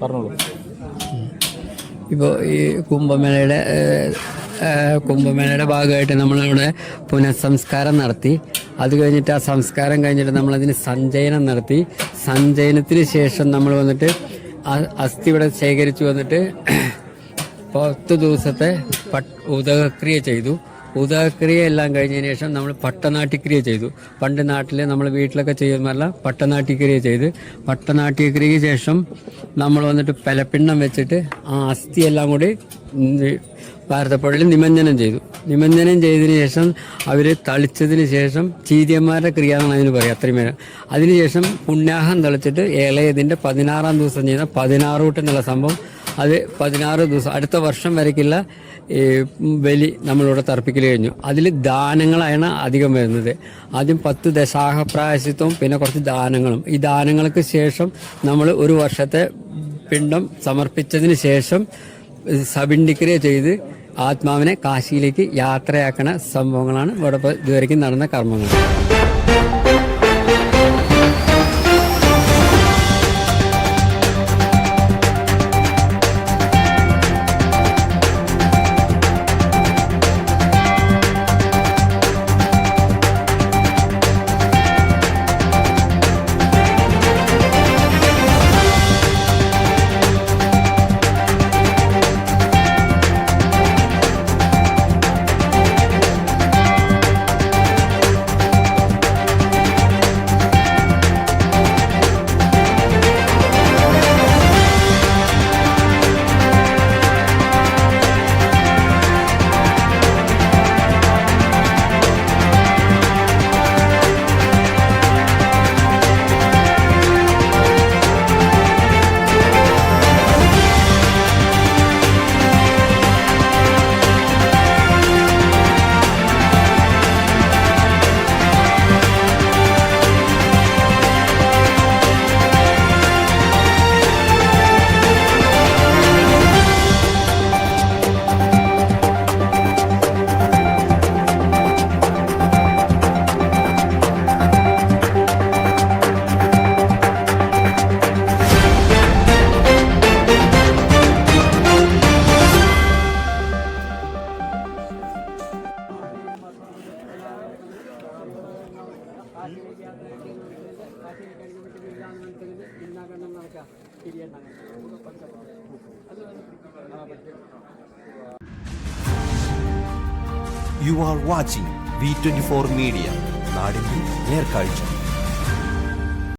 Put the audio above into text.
പറഞ്ഞോളൂ. ഇപ്പോൾ ഈ കുംഭമേളയുടെ ഭാഗമായിട്ട് നമ്മളിവിടെ പുനഃസംസ്കാരം നടത്തി. അത് കഴിഞ്ഞിട്ട് ആ സംസ്കാരം കഴിഞ്ഞിട്ട് നമ്മളതിന് സഞ്ചയനം നടത്തി. സഞ്ചയനത്തിന് ശേഷം നമ്മൾ വന്നിട്ട് അസ്ഥി ഇവിടെ ശേഖരിച്ചു വന്നിട്ട് 10 ദിവസത്തെ ഉദകക്രിയ ചെയ്തു. ഉദകക്രിയ എല്ലാം കഴിഞ്ഞതിന് ശേഷം നമ്മൾ പട്ടനാട്ടിക്രിയ ചെയ്തു. പണ്ട് നാട്ടിൽ നമ്മൾ വീട്ടിലൊക്കെ ചെയ്യുന്നതല്ല, പട്ടനാട്ടിക്രിയ ചെയ്ത് പട്ടനാട്ടിക്രിയയ്ക്ക് ശേഷം നമ്മൾ വന്നിട്ട് പലപ്പിണ്ണം വെച്ചിട്ട് ആ അസ്ഥിയെല്ലാം കൂടി ഭാരതപ്പുഴയിൽ നിമഞ്ജനം ചെയ്തു. നിമഞ്ജനം ചെയ്തതിന് ശേഷം അവർ തളിച്ചതിന് ശേഷം ചീതിയന്മാരുടെ ക്രിയ എന്നാണ് അതിന് പറയുക. അത്രയും പേര് അതിനുശേഷം പുണ്യാഹം തളിച്ചിട്ട് ഇളയതിൻ്റെ 16-ാം ദിവസം ചെയ്യുന്ന 16 കൂട്ട് എന്നുള്ള സംഭവം, അത് 16 ദിവസം അടുത്ത വർഷം വരയ്ക്കുള്ള ബലി നമ്മളിവിടെ തർപ്പിക്കൽ കഴിഞ്ഞു. അതിൽ ദാനങ്ങളാണ് അധികം വരുന്നത്. ആദ്യം 10 ദശാഹപ്രായശ്ചിത്വവും പിന്നെ കുറച്ച് ദാനങ്ങളും. ഈ ദാനങ്ങൾക്ക് ശേഷം നമ്മൾ ഒരു വർഷത്തെ പിണ്ഡം സമർപ്പിച്ചതിന് ശേഷം സപിണ്ഡിക്രിയ ചെയ്ത് ആത്മാവിനെ കാശിയിലേക്ക് യാത്രയാക്കണ സംഭവങ്ങളാണ് ഇവിടെ ഇതുവരെയ്ക്കും നടന്ന കർമ്മങ്ങൾ. You are watching V24 Media. നാടിന്റെ നേർക്കാഴ്ച.